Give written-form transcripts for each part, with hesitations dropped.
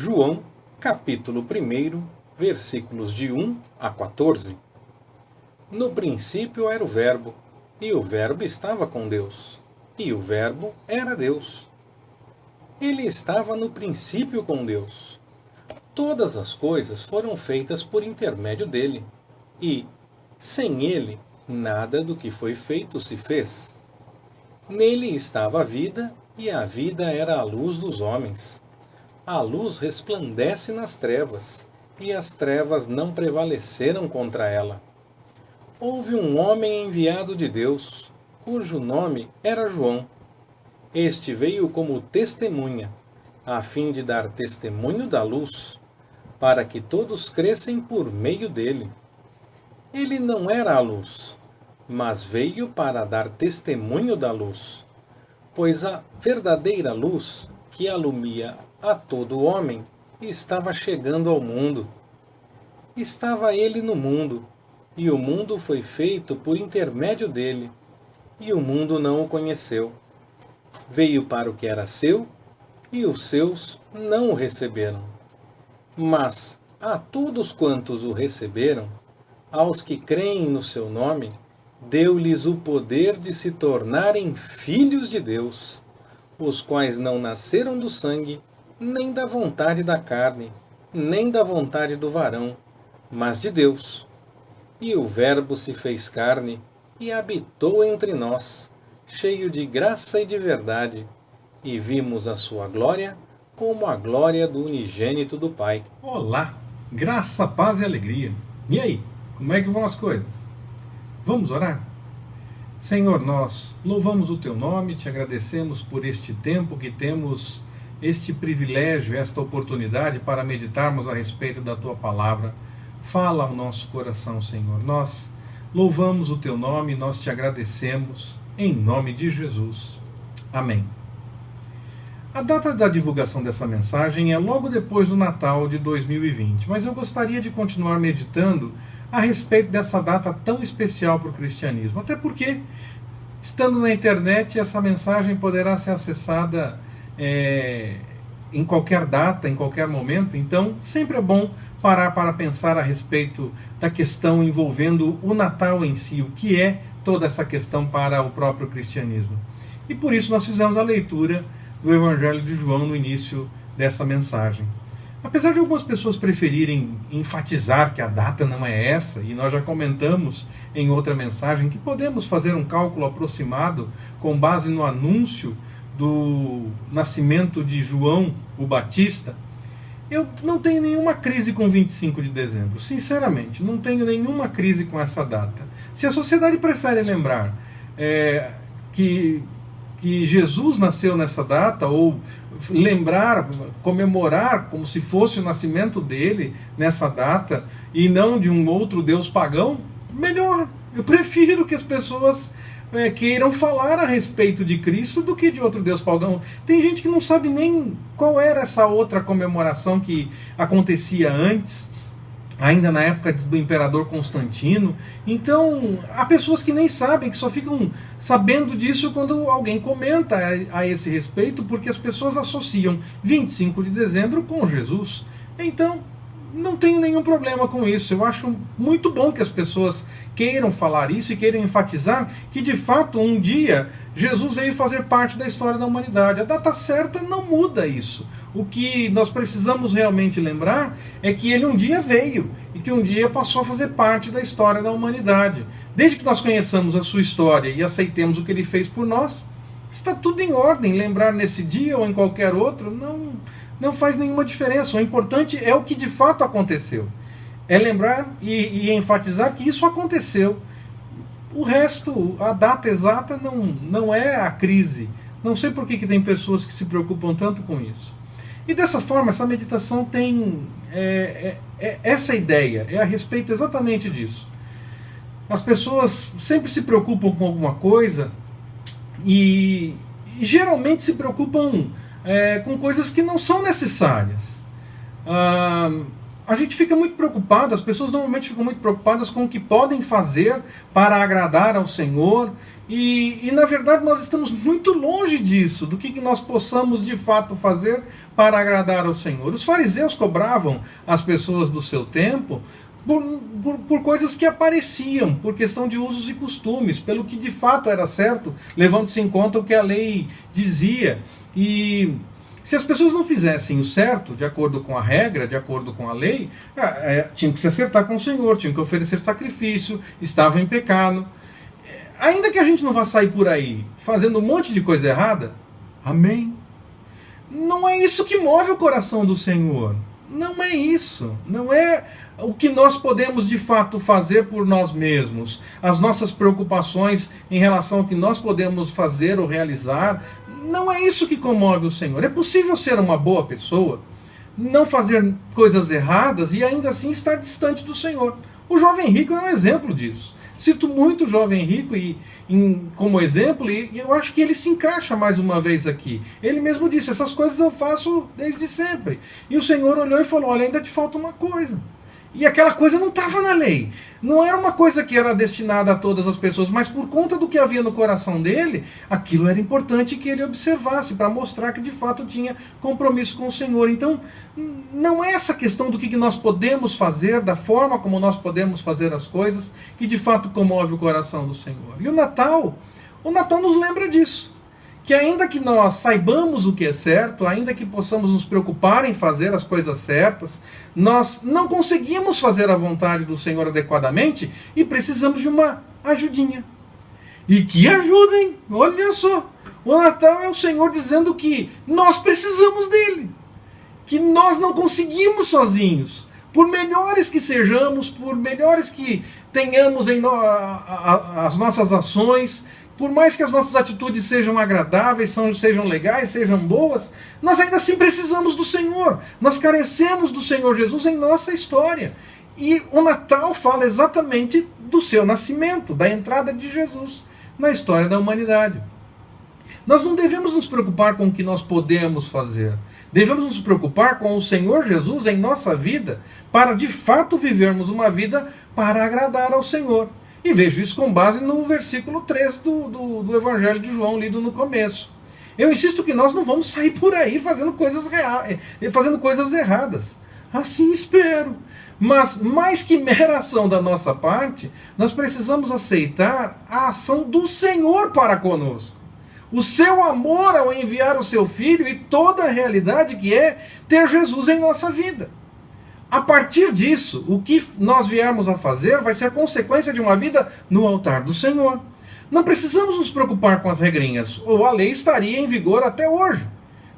João, capítulo 1, versículos de 1 a 14. No princípio era o Verbo, e o Verbo estava com Deus, e o Verbo era Deus. Ele estava no princípio com Deus. Todas as coisas foram feitas por intermédio dele, e, sem ele, nada do que foi feito se fez. Nele estava a vida, e a vida era a luz dos homens. A luz resplandece nas trevas, e as trevas não prevaleceram contra ela. Houve um homem enviado de Deus, cujo nome era João. Este veio como testemunha, a fim de dar testemunho da luz, para que todos crescem por meio dele. Ele não era a luz, mas veio para dar testemunho da luz, pois a verdadeira luz, que alumia a todo homem, estava chegando ao mundo. Estava ele no mundo, e o mundo foi feito por intermédio dele, e o mundo não o conheceu. Veio para o que era seu, e os seus não o receberam. Mas a todos quantos o receberam, aos que creem no seu nome, deu-lhes o poder de se tornarem filhos de Deus, os quais não nasceram do sangue, nem da vontade da carne, nem da vontade do varão, mas de Deus. E o Verbo se fez carne e habitou entre nós, cheio de graça e de verdade, e vimos a sua glória como a glória do unigênito do Pai. Olá, graça, paz e alegria. E aí, como é que vão as coisas? Vamos orar? Senhor, nós louvamos o Teu nome, te agradecemos por este tempo que temos este privilégio, esta oportunidade para meditarmos a respeito da Tua palavra. Fala ao nosso coração, Senhor. Nós louvamos o Teu nome, nós te agradecemos, em nome de Jesus. Amém. A data da divulgação dessa mensagem é logo depois do Natal de 2020, mas eu gostaria de continuar meditando a respeito dessa data tão especial para o cristianismo. Até porque, estando na internet, essa mensagem poderá ser acessada em qualquer data, em qualquer momento. Então, sempre é bom parar para pensar a respeito da questão envolvendo o Natal em si, o que é toda essa questão para o próprio cristianismo. E por isso nós fizemos a leitura do Evangelho de João no início dessa mensagem. Apesar de algumas pessoas preferirem enfatizar que a data não é essa, e nós já comentamos em outra mensagem que podemos fazer um cálculo aproximado com base no anúncio do nascimento de João o Batista, eu não tenho nenhuma crise com 25 de dezembro. Sinceramente, não tenho nenhuma crise com essa data. Se a sociedade prefere lembrar que Jesus nasceu nessa data, ou lembrar, comemorar como se fosse o nascimento dele nessa data, e não de um outro deus pagão, melhor. Eu prefiro que as pessoas queiram falar a respeito de Cristo do que de outro deus pagão. Tem gente que não sabe nem qual era essa outra comemoração que acontecia antes, ainda na época do imperador Constantino. Então, há pessoas que nem sabem, que só ficam sabendo disso quando alguém comenta a esse respeito, porque as pessoas associam 25 de dezembro com Jesus. Então, não tenho nenhum problema com isso. Eu acho muito bom que as pessoas queiram falar isso e queiram enfatizar que, de fato, um dia Jesus veio fazer parte da história da humanidade. A data certa não muda isso. O que nós precisamos realmente lembrar é que ele um dia veio e que um dia passou a fazer parte da história da humanidade. Desde que nós conheçamos a sua história e aceitemos o que ele fez por nós, está tudo em ordem. Lembrar nesse dia ou em qualquer outro não faz nenhuma diferença. O importante é o que de fato aconteceu. É lembrar e enfatizar que isso aconteceu. O resto, a data exata, não é a crise. Não sei por que tem pessoas que se preocupam tanto com isso. E dessa forma, essa meditação tem essa ideia, é a respeito exatamente disso. As pessoas sempre se preocupam com alguma coisa e geralmente se preocupam com coisas que não são necessárias. a gente fica muito preocupado, as pessoas normalmente ficam muito preocupadas com o que podem fazer para agradar ao Senhor, e na verdade nós estamos muito longe disso, do que nós possamos de fato fazer para agradar ao Senhor. Os fariseus cobravam as pessoas do seu tempo por coisas que apareciam, por questão de usos e costumes, pelo que de fato era certo, levando-se em conta o que a lei dizia. E se as pessoas não fizessem o certo, de acordo com a regra, de acordo com a lei, tinham que se acertar com o Senhor, tinham que oferecer sacrifício, estavam em pecado. Ainda que a gente não vá sair por aí fazendo um monte de coisa errada, amém. Não é isso que move o coração do Senhor. Não é isso. Não é o que nós podemos de fato fazer por nós mesmos. As nossas preocupações em relação ao que nós podemos fazer ou realizar. Não é isso que comove o Senhor. É possível ser uma boa pessoa, não fazer coisas erradas e ainda assim estar distante do Senhor. O jovem rico é um exemplo disso. Cito muito o jovem rico como exemplo, e eu acho que ele se encaixa mais uma vez aqui. Ele mesmo disse, essas coisas eu faço desde sempre. E o Senhor olhou e falou, olha, ainda te falta uma coisa. E aquela coisa não estava na lei. Não era uma coisa que era destinada a todas as pessoas, mas por conta do que havia no coração dele, aquilo era importante que ele observasse, para mostrar que de fato tinha compromisso com o Senhor. Então, não é essa questão do que nós podemos fazer, da forma como nós podemos fazer as coisas, que de fato comove o coração do Senhor. E o Natal nos lembra disso. Que ainda que nós saibamos o que é certo, ainda que possamos nos preocupar em fazer as coisas certas, nós não conseguimos fazer a vontade do Senhor adequadamente e precisamos de uma ajudinha. E que ajuda, hein? Olha só! O Natal é o Senhor dizendo que nós precisamos dele. Que nós não conseguimos sozinhos. Por melhores que sejamos, por melhores que tenhamos as nossas ações, por mais que as nossas atitudes sejam agradáveis, sejam legais, sejam boas, nós ainda assim precisamos do Senhor. Nós carecemos do Senhor Jesus em nossa história. E o Natal fala exatamente do seu nascimento, da entrada de Jesus na história da humanidade. Nós não devemos nos preocupar com o que nós podemos fazer. Devemos nos preocupar com o Senhor Jesus em nossa vida, para de fato vivermos uma vida para agradar ao Senhor. E vejo isso com base no versículo 3 do Evangelho de João, lido no começo. Eu insisto que nós não vamos sair por aí fazendo coisas erradas. Assim espero. Mas, mais que mera ação da nossa parte, nós precisamos aceitar a ação do Senhor para conosco. O seu amor ao enviar o seu Filho e toda a realidade que é ter Jesus em nossa vida. A partir disso, o que nós viermos a fazer vai ser consequência de uma vida no altar do Senhor. Não precisamos nos preocupar com as regrinhas, ou a lei estaria em vigor até hoje.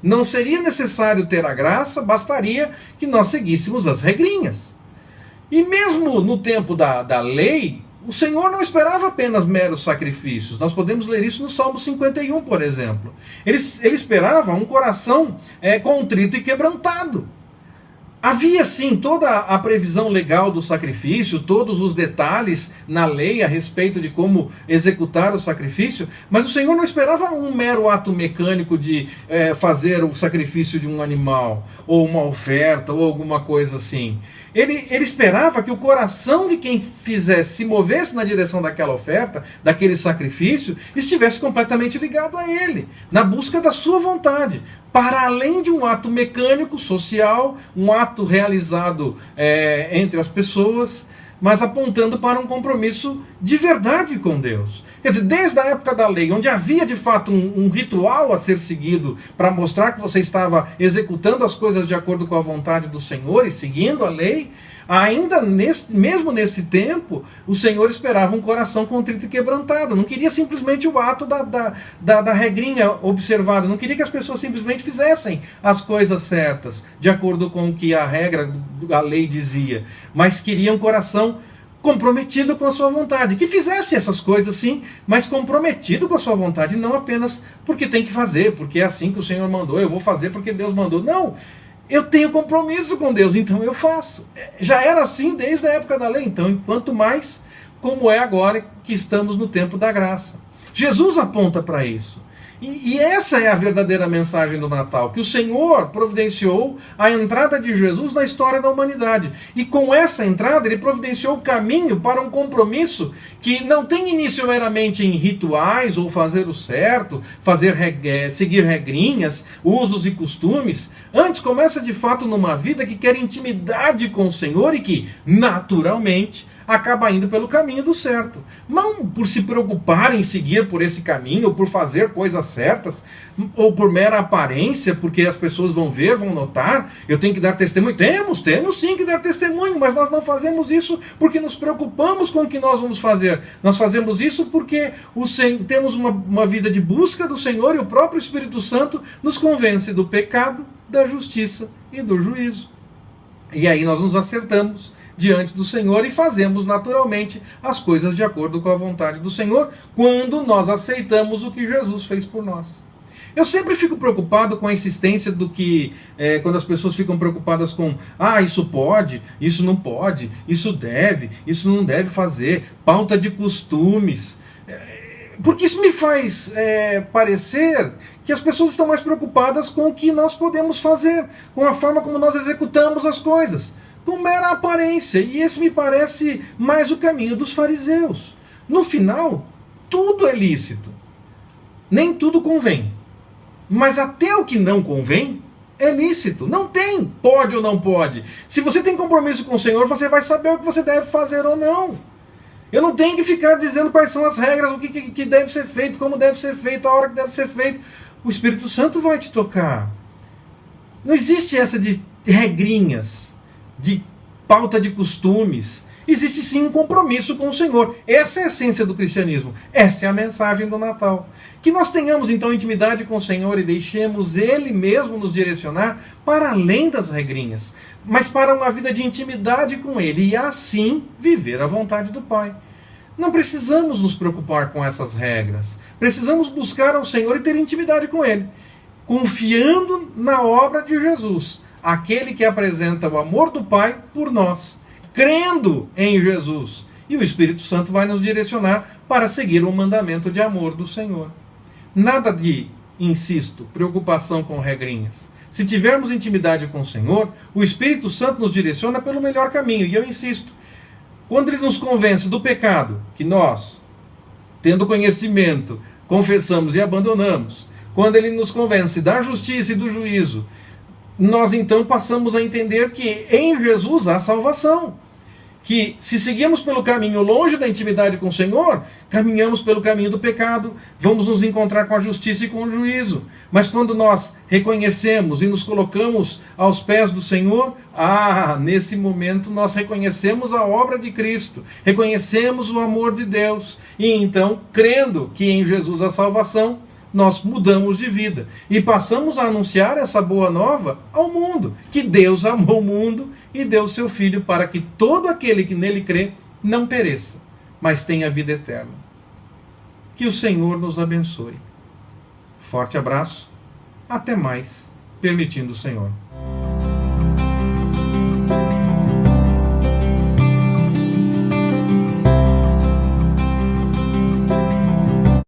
Não seria necessário ter a graça, bastaria que nós seguíssemos as regrinhas. E mesmo no tempo da lei, o Senhor não esperava apenas meros sacrifícios. Nós podemos ler isso no Salmo 51, por exemplo. Ele esperava um coração contrito e quebrantado. Havia sim toda a previsão legal do sacrifício, todos os detalhes na lei a respeito de como executar o sacrifício, mas o Senhor não esperava um mero ato mecânico de fazer o sacrifício de um animal, ou uma oferta, ou alguma coisa assim. Ele esperava que o coração de quem se movesse na direção daquela oferta, daquele sacrifício, estivesse completamente ligado a ele, na busca da sua vontade, para além de um ato mecânico, social, um ato realizado entre as pessoas, mas apontando para um compromisso de verdade com Deus. Quer dizer, desde a época da lei, onde havia de fato um ritual a ser seguido para mostrar que você estava executando as coisas de acordo com a vontade do Senhor e seguindo a lei, ainda mesmo nesse tempo, o Senhor esperava um coração contrito e quebrantado. Não queria simplesmente o ato da regrinha observada. Não queria que as pessoas simplesmente fizessem as coisas certas, de acordo com o que a regra, a lei dizia. Mas queria um coração comprometido com a sua vontade. Que fizesse essas coisas sim, mas comprometido com a sua vontade. Não apenas porque tem que fazer, porque é assim que o Senhor mandou, eu vou fazer porque Deus mandou. Não! Eu tenho compromisso com Deus, então eu faço. Já era assim desde a época da lei, então quanto mais como é agora que estamos no tempo da graça. Jesus aponta para isso. E essa é a verdadeira mensagem do Natal, que o Senhor providenciou a entrada de Jesus na história da humanidade. E com essa entrada ele providenciou o caminho para um compromisso que não tem início meramente em rituais ou fazer o certo, seguir regrinhas, usos e costumes. Antes começa de fato numa vida que quer intimidade com o Senhor e que, naturalmente, acaba indo pelo caminho do certo. Não por se preocupar em seguir por esse caminho, ou por fazer coisas certas, ou por mera aparência, porque as pessoas vão ver, vão notar, eu tenho que dar testemunho. Temos sim que dar testemunho, mas nós não fazemos isso porque nos preocupamos com o que nós vamos fazer. Nós fazemos isso porque temos uma vida de busca do Senhor e o próprio Espírito Santo nos convence do pecado, da justiça e do juízo. E aí nós nos acertamos diante do Senhor e fazemos naturalmente as coisas de acordo com a vontade do Senhor, quando nós aceitamos o que Jesus fez por nós. Eu sempre fico preocupado com a insistência do que, quando as pessoas ficam preocupadas com isso pode, isso não pode, isso deve, isso não deve fazer, pauta de costumes. Porque isso me faz parecer que as pessoas estão mais preocupadas com o que nós podemos fazer, com a forma como nós executamos as coisas, com mera aparência. E esse me parece mais o caminho dos fariseus. No final, tudo é lícito. Nem tudo convém. Mas até o que não convém é lícito. Não tem pode ou não pode. Se você tem compromisso com o Senhor, você vai saber o que você deve fazer ou não. Eu não tenho que ficar dizendo quais são as regras, o que deve ser feito, como deve ser feito, a hora que deve ser feito. O Espírito Santo vai te tocar. Não existe essa de regrinhas, de pauta de costumes. Existe sim um compromisso com o Senhor. Essa é a essência do cristianismo. Essa é a mensagem do Natal. Que nós tenhamos então intimidade com o Senhor e deixemos Ele mesmo nos direcionar para além das regrinhas, mas para uma vida de intimidade com Ele e assim viver a vontade do Pai. Não precisamos nos preocupar com essas regras. Precisamos buscar ao Senhor e ter intimidade com Ele, confiando na obra de Jesus, aquele que apresenta o amor do Pai por nós, crendo em Jesus. E o Espírito Santo vai nos direcionar para seguir o mandamento de amor do Senhor. Nada de, insisto, preocupação com regrinhas. Se tivermos intimidade com o Senhor, o Espírito Santo nos direciona pelo melhor caminho. E eu insisto, quando Ele nos convence do pecado, que nós, tendo conhecimento, confessamos e abandonamos, quando Ele nos convence da justiça e do juízo, nós então passamos a entender que em Jesus há salvação. Que se seguimos pelo caminho longe da intimidade com o Senhor, caminhamos pelo caminho do pecado, vamos nos encontrar com a justiça e com o juízo. Mas quando nós reconhecemos e nos colocamos aos pés do Senhor, nesse momento nós reconhecemos a obra de Cristo, reconhecemos o amor de Deus, e então, crendo que em Jesus há salvação, nós mudamos de vida e passamos a anunciar essa boa nova ao mundo, que Deus amou o mundo e deu seu Filho para que todo aquele que nele crê não pereça, mas tenha vida eterna. Que o Senhor nos abençoe. Forte abraço, até mais, permitindo o Senhor.